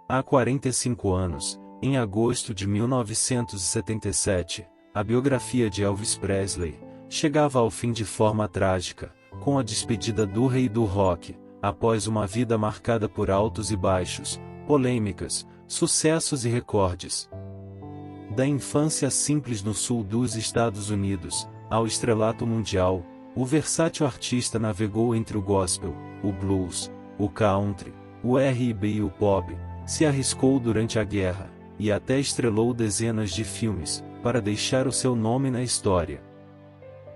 Há 45 anos, em agosto de 1977, a biografia de Elvis Presley chegava ao fim de forma trágica, com a despedida do rei do rock, após uma vida marcada por altos e baixos, polêmicas, sucessos e recordes. Da infância simples no sul dos Estados Unidos, ao estrelato mundial, o versátil artista navegou entre o gospel, o blues, o country, o R&B e o pop, se arriscou durante a guerra, e até estrelou dezenas de filmes, para deixar o seu nome na história.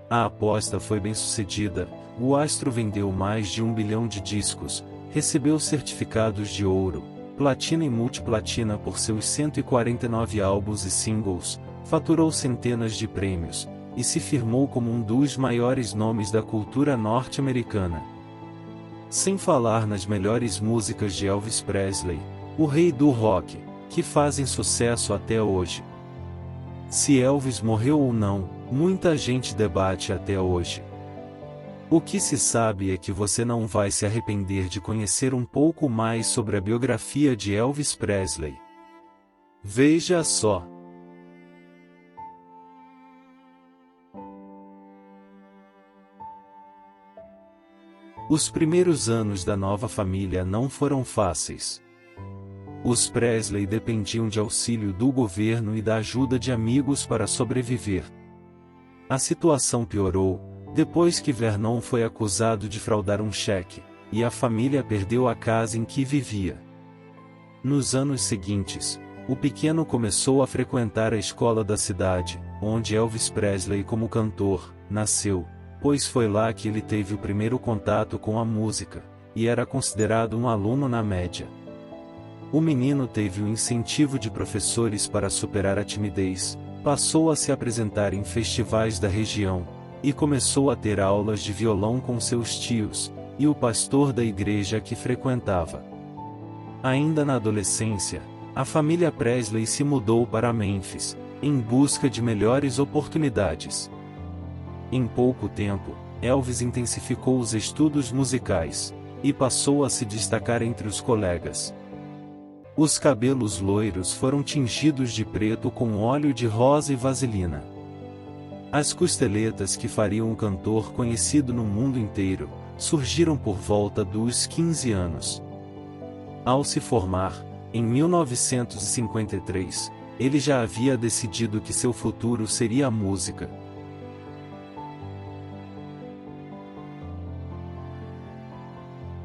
A aposta foi bem-sucedida, o astro vendeu mais de 1 bilhão de discos, recebeu certificados de ouro, platina e multiplatina por seus 149 álbuns e singles, faturou centenas de prêmios, e se firmou como um dos maiores nomes da cultura norte-americana. Sem falar nas melhores músicas de Elvis Presley, o rei do rock, que fazem sucesso até hoje. Se Elvis morreu ou não, muita gente debate até hoje. O que se sabe é que você não vai se arrepender de conhecer um pouco mais sobre a biografia de Elvis Presley. Veja só! Os primeiros anos da nova família não foram fáceis. Os Presley dependiam de auxílio do governo e da ajuda de amigos para sobreviver. A situação piorou depois que Vernon foi acusado de fraudar um cheque, e a família perdeu a casa em que vivia. Nos anos seguintes, o pequeno começou a frequentar a escola da cidade, onde Elvis Presley como cantor nasceu, pois foi lá que ele teve o primeiro contato com a música, e era considerado um aluno na média. O menino teve o incentivo de professores para superar a timidez, passou a se apresentar em festivais da região, e começou a ter aulas de violão com seus tios, e o pastor da igreja que frequentava. Ainda na adolescência, a família Presley se mudou para Memphis, em busca de melhores oportunidades. Em pouco tempo, Elvis intensificou os estudos musicais, e passou a se destacar entre os colegas. Os cabelos loiros foram tingidos de preto com óleo de rosa e vaselina. As costeletas que fariam um cantor conhecido no mundo inteiro, surgiram por volta dos 15 anos. Ao se formar, em 1953, ele já havia decidido que seu futuro seria a música.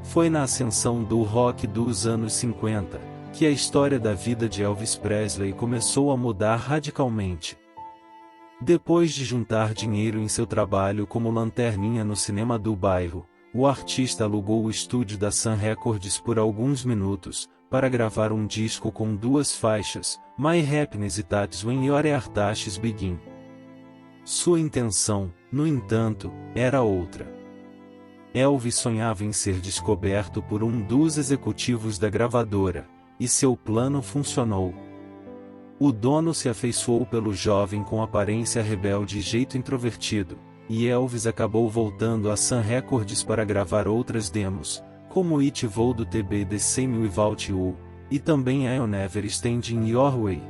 Foi na ascensão do rock dos anos 50, que a história da vida de Elvis Presley começou a mudar radicalmente. Depois de juntar dinheiro em seu trabalho como lanterninha no cinema do bairro, o artista alugou o estúdio da Sun Records por alguns minutos, para gravar um disco com 2 faixas, My Happiness e That's When Your Heart Begin. Sua intenção, no entanto, era outra. Elvis sonhava em ser descoberto por um dos executivos da gravadora, e seu plano funcionou. O dono se afeiçoou pelo jovem com aparência rebelde e jeito introvertido, e Elvis acabou voltando à Sun Records para gravar outras demos, como It Would Be the Same Without You, e também I'll Never Stand in Your Way.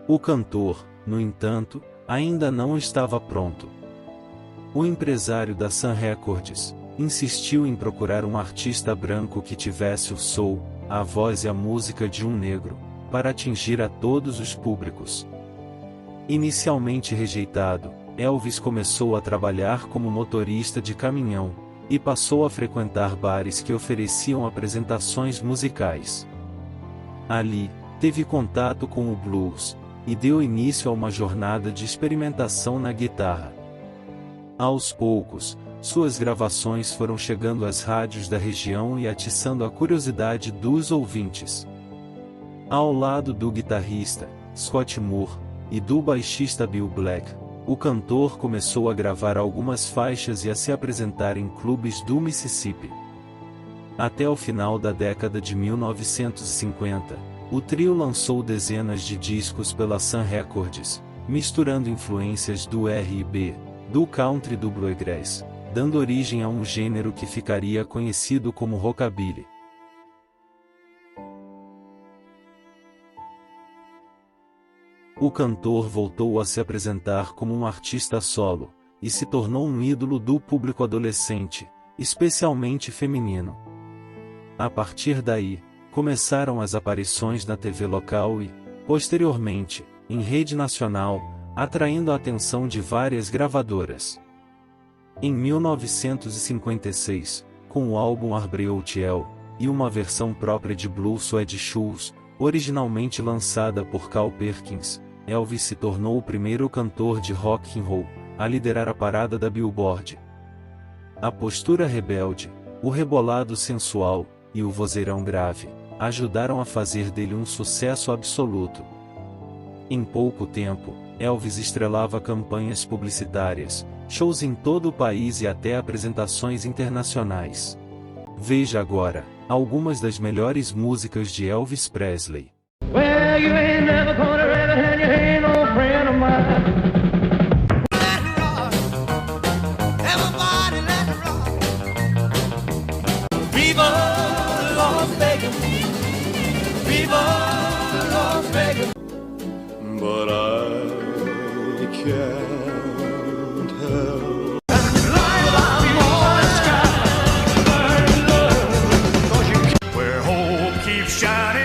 O cantor, no entanto, ainda não estava pronto. O empresário da Sun Records insistiu em procurar um artista branco que tivesse o soul, a voz e a música de um negro, para atingir a todos os públicos. Inicialmente rejeitado, Elvis começou a trabalhar como motorista de caminhão, e passou a frequentar bares que ofereciam apresentações musicais. Ali, teve contato com o blues, e deu início a uma jornada de experimentação na guitarra. Aos poucos, suas gravações foram chegando às rádios da região e atiçando a curiosidade dos ouvintes. Ao lado do guitarrista, Scott Moore, e do baixista Bill Black, o cantor começou a gravar algumas faixas e a se apresentar em clubes do Mississippi. Até o final da década de 1950, o trio lançou dezenas de discos pela Sun Records, misturando influências do R&B, do country e do bluegrass, dando origem a um gênero que ficaria conhecido como rockabilly. O cantor voltou a se apresentar como um artista solo, e se tornou um ídolo do público adolescente, especialmente feminino. A partir daí, começaram as aparições na TV local e, posteriormente, em rede nacional, atraindo a atenção de várias gravadoras. Em 1956, com o álbum Arbreo-Tiel, e uma versão própria de Blue Suede Shoes, originalmente lançada por Carl Perkins, Elvis se tornou o primeiro cantor de rock and roll a liderar a parada da Billboard. A postura rebelde, o rebolado sensual e o vozeirão grave ajudaram a fazer dele um sucesso absoluto. Em pouco tempo, Elvis estrelava campanhas publicitárias, shows em todo o país e até apresentações internacionais. Veja agora algumas das melhores músicas de Elvis Presley. Well, you ain't never gonna rather and you ain't no friend of mine. Let it rock. Everybody let it rock. Viva Las Vegas. Viva Las Vegas. But I can't help. Where hope keeps shining.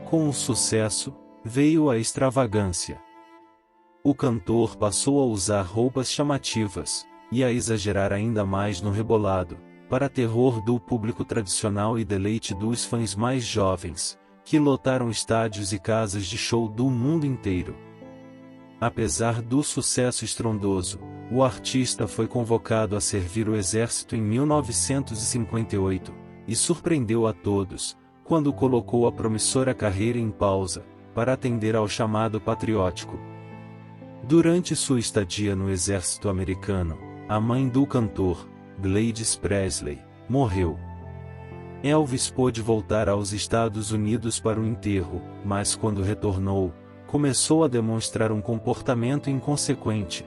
Com o sucesso, veio a extravagância. O cantor passou a usar roupas chamativas, e a exagerar ainda mais no rebolado, para terror do público tradicional e deleite dos fãs mais jovens, que lotaram estádios e casas de show do mundo inteiro. Apesar do sucesso estrondoso, o artista foi convocado a servir o exército em 1958, e surpreendeu a todos, quando colocou a promissora carreira em pausa, para atender ao chamado patriótico. Durante sua estadia no exército americano, a mãe do cantor, Gladys Presley, morreu. Elvis pôde voltar aos Estados Unidos para o enterro, mas quando retornou, começou a demonstrar um comportamento inconsequente.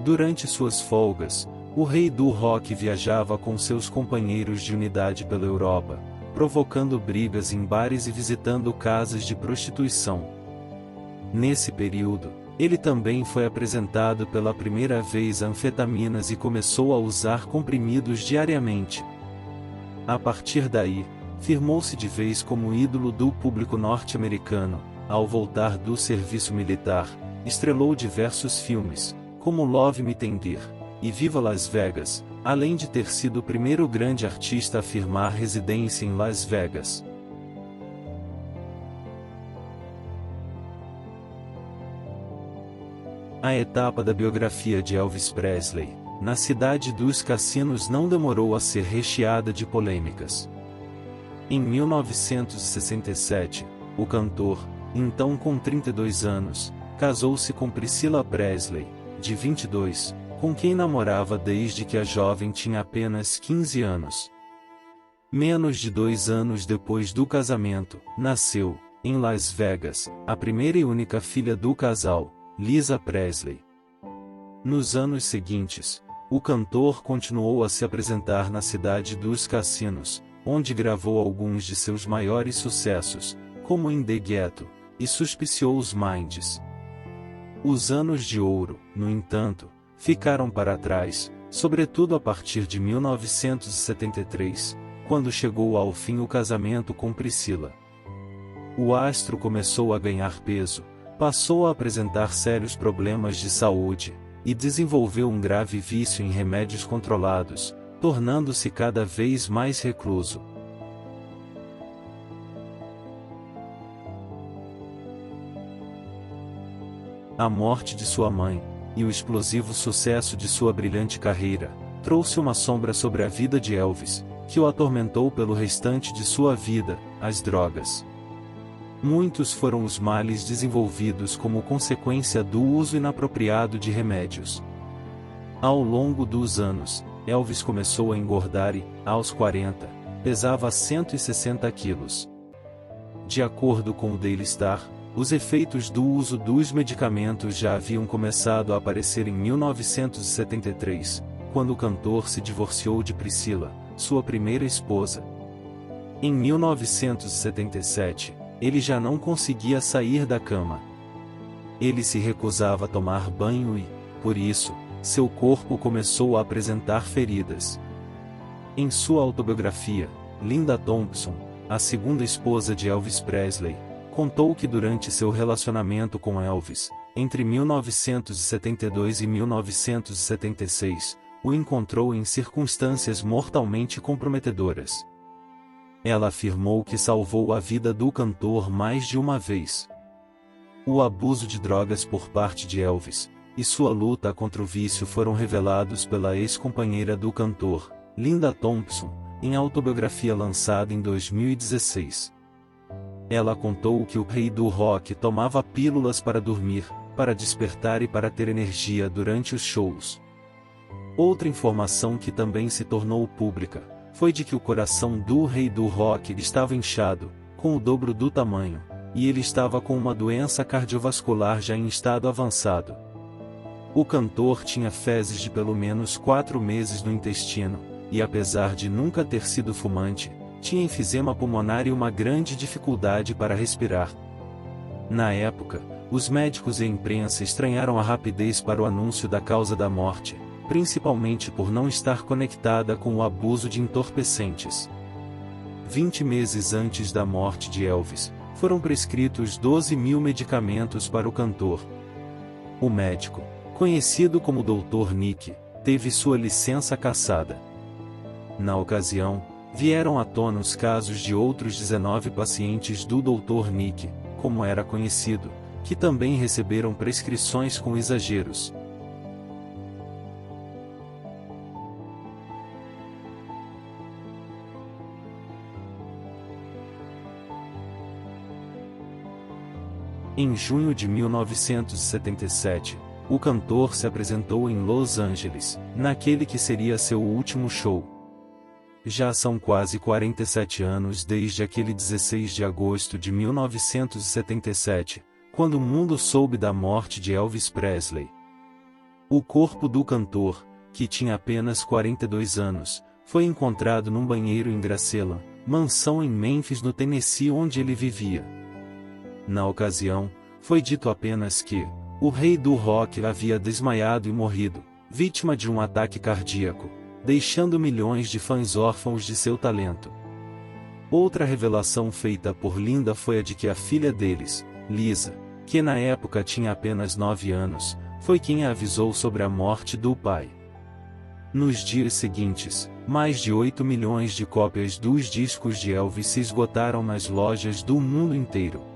Durante suas folgas, o rei do rock viajava com seus companheiros de unidade pela Europa, provocando brigas em bares e visitando casas de prostituição. Nesse período, ele também foi apresentado pela primeira vez a anfetaminas e começou a usar comprimidos diariamente. A partir daí, firmou-se de vez como ídolo do público norte-americano. Ao voltar do serviço militar, estrelou diversos filmes, como Love Me Tender e Viva Las Vegas, além de ter sido o primeiro grande artista a firmar residência em Las Vegas. A etapa da biografia de Elvis Presley, na cidade dos cassinos, não demorou a ser recheada de polêmicas. Em 1967, o cantor, então com 32 anos, casou-se com Priscilla Presley, de 22, com quem namorava desde que a jovem tinha apenas 15 anos. Menos de 2 anos depois do casamento, nasceu, em Las Vegas, a primeira e única filha do casal, Lisa Presley. Nos anos seguintes, o cantor continuou a se apresentar na cidade dos cassinos, onde gravou alguns de seus maiores sucessos, como In the Ghetto e Suspicious Minds. Os anos de ouro, no entanto, ficaram para trás, sobretudo a partir de 1973, quando chegou ao fim o casamento com Priscilla. O astro começou a ganhar peso, passou a apresentar sérios problemas de saúde, e desenvolveu um grave vício em remédios controlados, tornando-se cada vez mais recluso. A morte de sua mãe, e o explosivo sucesso de sua brilhante carreira, trouxe uma sombra sobre a vida de Elvis, que o atormentou pelo restante de sua vida, as drogas. Muitos foram os males desenvolvidos como consequência do uso inapropriado de remédios. Ao longo dos anos, Elvis começou a engordar e, aos 40, pesava 160 quilos. De acordo com o Daily Star, Os efeitos do uso dos medicamentos já haviam começado a aparecer em 1973, quando o cantor se divorciou de Priscilla, sua primeira esposa. Em 1977, ele já não conseguia sair da cama. Ele se recusava a tomar banho e, por isso, seu corpo começou a apresentar feridas. Em sua autobiografia, Linda Thompson, a segunda esposa de Elvis Presley, contou que durante seu relacionamento com Elvis, entre 1972 e 1976, o encontrou em circunstâncias mortalmente comprometedoras. Ela afirmou que salvou a vida do cantor mais de uma vez. O abuso de drogas por parte de Elvis, e sua luta contra o vício foram revelados pela ex-companheira do cantor, Linda Thompson, em autobiografia lançada em 2016. Ela contou que o rei do rock tomava pílulas para dormir, para despertar e para ter energia durante os shows. Outra informação que também se tornou pública, foi de que o coração do rei do rock estava inchado, com o dobro do tamanho, e ele estava com uma doença cardiovascular já em estado avançado. O cantor tinha fezes de pelo menos 4 meses no intestino, e apesar de nunca ter sido fumante, tinha enfisema pulmonar e uma grande dificuldade para respirar. Na época, os médicos e a imprensa estranharam a rapidez para o anúncio da causa da morte, principalmente por não estar conectada com o abuso de entorpecentes. 20 meses antes da morte de Elvis, foram prescritos 12.000 medicamentos para o cantor. O médico, conhecido como Dr. Nick, teve sua licença cassada. Na ocasião, vieram à tona os casos de outros 19 pacientes do Dr. Nick, como era conhecido, que também receberam prescrições com exageros. Em junho de 1977, o cantor se apresentou em Los Angeles, naquele que seria seu último show. Já são quase 47 anos desde aquele 16 de agosto de 1977, quando o mundo soube da morte de Elvis Presley. O corpo do cantor, que tinha apenas 42 anos, foi encontrado num banheiro em Graceland, mansão em Memphis, no Tennessee, onde ele vivia. Na ocasião, foi dito apenas que o rei do rock havia desmaiado e morrido, vítima de um ataque cardíaco, deixando milhões de fãs órfãos de seu talento. Outra revelação feita por Linda foi a de que a filha deles, Lisa, que na época tinha apenas 9 anos, foi quem a avisou sobre a morte do pai. Nos dias seguintes, mais de 8 milhões de cópias dos discos de Elvis se esgotaram nas lojas do mundo inteiro.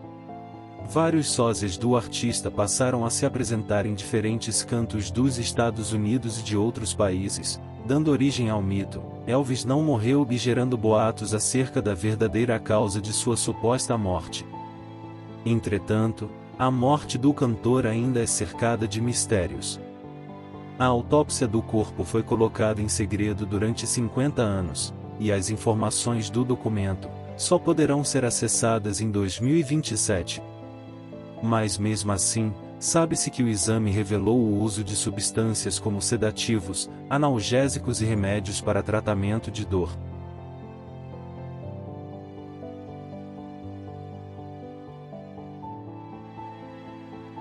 Vários sósias do artista passaram a se apresentar em diferentes cantos dos Estados Unidos e de outros países, dando origem ao mito: Elvis não morreu, e gerando boatos acerca da verdadeira causa de sua suposta morte. Entretanto, a morte do cantor ainda é cercada de mistérios. A autópsia do corpo foi colocada em segredo durante 50 anos, e as informações do documento só poderão ser acessadas em 2027. Mas mesmo assim, sabe-se que o exame revelou o uso de substâncias como sedativos, analgésicos e remédios para tratamento de dor.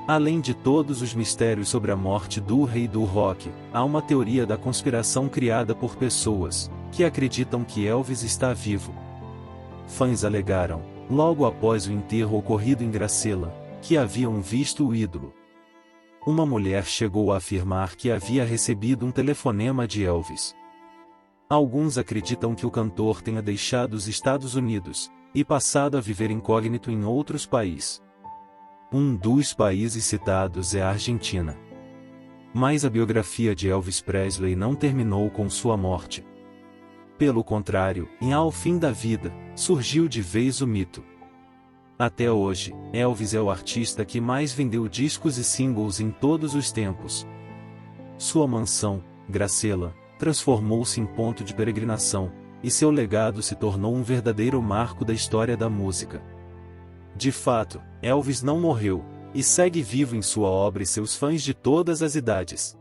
Além de todos os mistérios sobre a morte do rei do rock, há uma teoria da conspiração criada por pessoas que acreditam que Elvis está vivo. Fãs alegaram, logo após o enterro ocorrido em Graceland, que haviam visto o ídolo. Uma mulher chegou a afirmar que havia recebido um telefonema de Elvis. Alguns acreditam que o cantor tenha deixado os Estados Unidos e passado a viver incógnito em outros países. Um dos países citados é a Argentina. Mas a biografia de Elvis Presley não terminou com sua morte. Pelo contrário, ao fim da vida, surgiu de vez o mito. Até hoje, Elvis é o artista que mais vendeu discos e singles em todos os tempos. Sua mansão, Graceland, transformou-se em ponto de peregrinação, e seu legado se tornou um verdadeiro marco da história da música. De fato, Elvis não morreu, e segue vivo em sua obra e seus fãs de todas as idades.